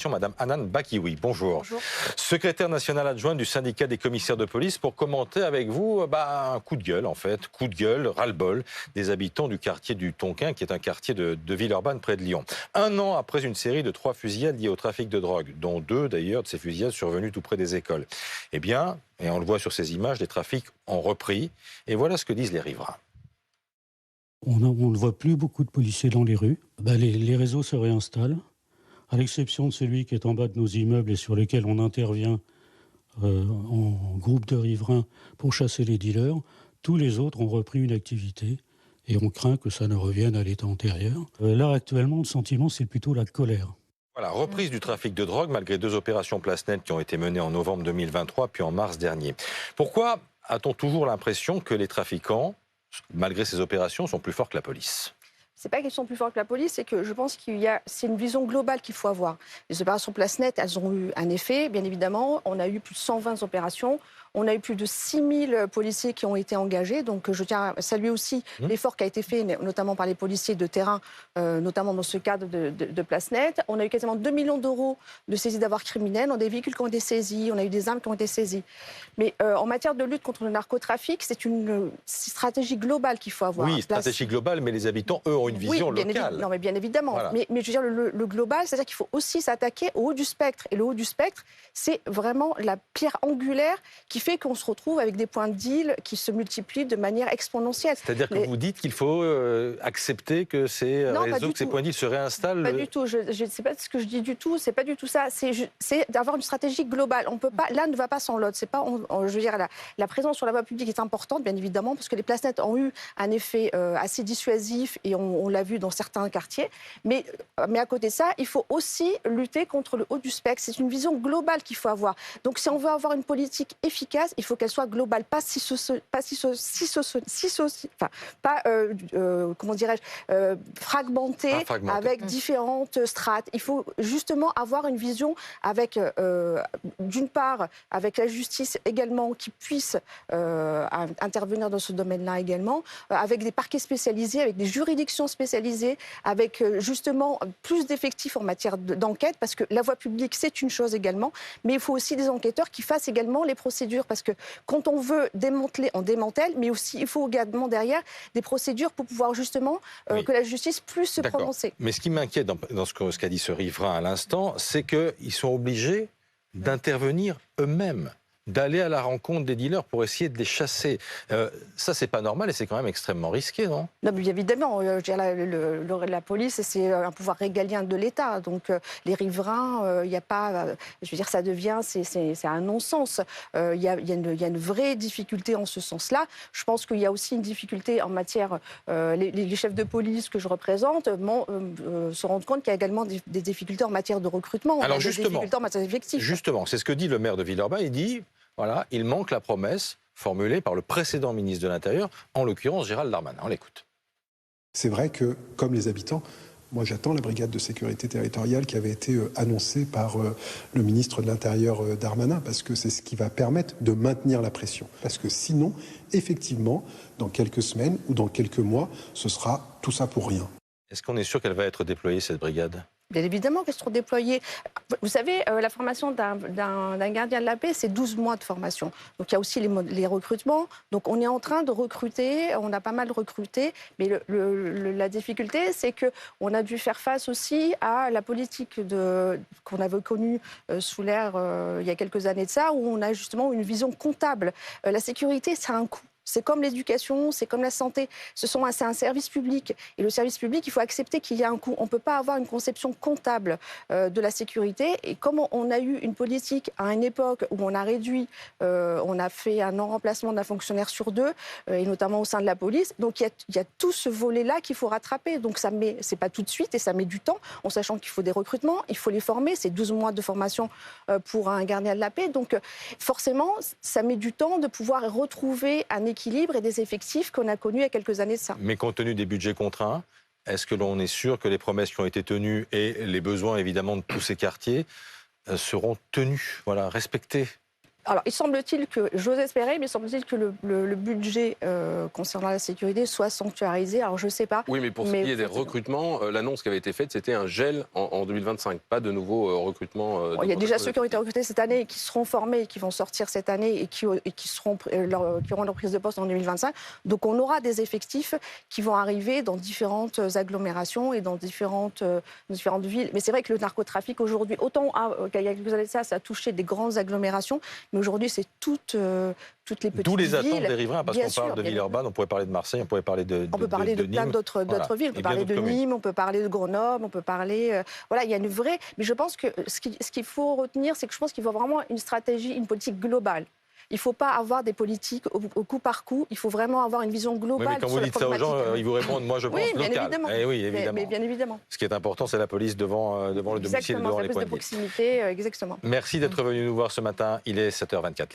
rédaction, Madame Hanan Bakioui. Bonjour. Bonjour. Secrétaire nationale adjointe du syndicat des commissaires de police, pour commenter avec vous un coup de gueule, en fait. Coup de gueule, ras-le-bol des habitants du quartier du Tonkin, qui est un quartier de Villeurbanne, près de Lyon. Un an après une série de 3 fusillades liées au trafic de drogue, dont 2 d'ailleurs de ces fusillades survenues tout près des écoles. Eh bien, et on le voit sur ces images, les trafics ont repris. Et voilà ce que disent les riverains. On ne voit plus beaucoup de policiers dans les rues. Les réseaux se réinstallent, à l'exception de celui qui est en bas de nos immeubles et sur lequel on intervient en groupe de riverains pour chasser les dealers. Tous les autres ont repris une activité et on craint que ça ne revienne à l'état antérieur. Là, actuellement, le sentiment, c'est plutôt la colère. Voilà, reprise du trafic de drogue malgré 2 opérations place nette qui ont été menées en novembre 2023 puis en mars dernier. Pourquoi a-t-on toujours l'impression que les trafiquants, malgré ces opérations, sont plus forts que la police? C'est pas qu'ils sont plus forts que la police, c'est que je pense c'est une vision globale qu'il faut avoir. Les opérations place nette, elles ont eu un effet, bien évidemment. On a eu plus de 120 opérations. On a eu plus de 6000 policiers qui ont été engagés. Donc, je tiens à saluer aussi l'effort qui a été fait, notamment par les policiers de terrain, notamment dans ce cadre de place nette. On a eu quasiment 2 millions d'euros de saisies d'avoirs criminels. On a des véhicules qui ont été saisis, on a eu des armes qui ont été saisies. Mais en matière de lutte contre le narcotrafic, c'est une stratégie globale qu'il faut avoir. Oui, stratégie globale, mais les habitants, eux, ont une vision locale. Non, mais bien évidemment. Voilà. Mais je veux dire, le global, c'est-à-dire qu'il faut aussi s'attaquer au haut du spectre. Et le haut du spectre, c'est vraiment la pierre angulaire qui fait qu'on se retrouve avec des points de deal qui se multiplient de manière exponentielle. C'est-à-dire que vous dites qu'il faut accepter que ces réseaux, que ces points de deal se réinstallent? Pas du tout. Je ne sais pas ce que je dis du tout. C'est pas du tout ça. C'est d'avoir une stratégie globale. On peut pas. L'un ne va pas sans l'autre. C'est pas. Je veux dire, la présence sur la voie publique est importante, bien évidemment, parce que les places nettes ont eu un effet assez dissuasif et on l'a vu dans certains quartiers. Mais à côté de ça, il faut aussi lutter contre le haut du spectre. C'est une vision globale qu'il faut avoir. Donc, si on veut avoir une politique efficace, il faut qu'elle soit globale, fragmentée, avec différentes strates. Il faut justement avoir une vision avec, d'une part, avec la justice également qui puisse intervenir dans ce domaine-là également, avec des parquets spécialisés, avec des juridictions spécialisées, avec justement plus d'effectifs en matière d'enquête, parce que la voie publique, c'est une chose également, mais il faut aussi des enquêteurs qui fassent également les procédures, parce que quand on veut démanteler, on démantèle, mais aussi il faut également derrière des procédures pour pouvoir justement que la justice puisse se prononcer. Mais ce qui m'inquiète dans ce qu'a dit ce riverain à l'instant, c'est qu'ils sont obligés d'intervenir eux-mêmes, d'aller à la rencontre des dealers pour essayer de les chasser. Ça, c'est pas normal et c'est quand même extrêmement risqué, non? Non, mais évidemment, je veux dire, la police, c'est un pouvoir régalien de l'État. Donc, les riverains, il n'y a pas... je veux dire, ça devient... C'est un non-sens. Il y a une vraie difficulté en ce sens-là. Je pense qu'il y a aussi une difficulté en matière... les chefs de police que je représente se rendent compte qu'il y a également des difficultés en matière de recrutement. Alors, des difficultés en matière d'effectifs. Justement, c'est ce que dit le maire de Villeurbanne. Il dit... Voilà, il manque la promesse formulée par le précédent ministre de l'Intérieur, en l'occurrence Gérald Darmanin. On l'écoute. C'est vrai que, comme les habitants, moi j'attends la brigade de sécurité territoriale qui avait été annoncée par le ministre de l'Intérieur Darmanin, parce que c'est ce qui va permettre de maintenir la pression. Parce que sinon, effectivement, dans quelques semaines ou dans quelques mois, ce sera tout ça pour rien. Est-ce qu'on est sûr qu'elle va être déployée, cette brigade ? Bien évidemment qu'elles seront déployées. Vous savez, la formation d'un gardien de la paix, c'est 12 mois de formation. Donc il y a aussi les recrutements. Donc on est en train de recruter, on a pas mal recruté. Mais la difficulté, c'est qu'on a dû faire face aussi à la politique qu'on avait connue sous l'ère il y a quelques années de ça, où on a justement une vision comptable. La sécurité, ça a un coût. C'est comme l'éducation, c'est comme la santé. C'est un service public. Et le service public, il faut accepter qu'il y a un coût. On ne peut pas avoir une conception comptable de la sécurité. Et comme on a eu une politique à une époque où on a réduit, on a fait un non-remplacement d'un fonctionnaire sur 2, et notamment au sein de la police. Donc il y a tout ce volet-là qu'il faut rattraper. Donc c'est pas tout de suite et ça met du temps, en sachant qu'il faut des recrutements, il faut les former. C'est 12 mois de formation pour un gardien de la paix. Donc forcément, ça met du temps de pouvoir retrouver un équilibre et des effectifs qu'on a connus il y a quelques années de ça. Mais compte tenu des budgets contraints, est-ce que l'on est sûr que les promesses qui ont été tenues et les besoins évidemment de tous ces quartiers seront tenus, voilà, respectés? Alors, j'ose espérer, mais il semble-t-il que le budget concernant la sécurité soit sanctuarisé. Alors, je ne sais pas. Oui, mais pour ce qui est des recrutements, l'annonce qui avait été faite, c'était un gel en 2025, pas de nouveaux recrutements. Il y a déjà ceux qui ont été recrutés cette année et qui seront formés et qui vont sortir cette année et qui auront leur prise de poste en 2025. Donc, on aura des effectifs qui vont arriver dans différentes agglomérations et dans différentes villes. Mais c'est vrai que le narcotrafic, aujourd'hui, autant qu'il y a quelques années de ça a touché des grandes agglomérations, mais aujourd'hui, c'est toutes les petites villes. D'où les attentes des riverains, parce qu'on parle de Villeurbanne, on pourrait parler de Marseille, on pourrait parler de On peut parler de plein Nîmes. d'autres villes. On peut parler de Nîmes, on peut parler de Grenoble, on peut parler... voilà, il y a une vraie... Mais je pense que ce qu'il faut retenir, c'est que je pense qu'il faut vraiment une stratégie, une politique globale. Il ne faut pas avoir des politiques au coup par coup. Il faut vraiment avoir une vision globale. Mais quand vous dites ça aux gens, ils vous répondent, moi je pense bien local. Évidemment. Oui, évidemment. Mais bien évidemment. Ce qui est important, c'est la police devant le domicile, devant les points de proximité, exactement. Merci d'être venu nous voir ce matin. Il est 7h24.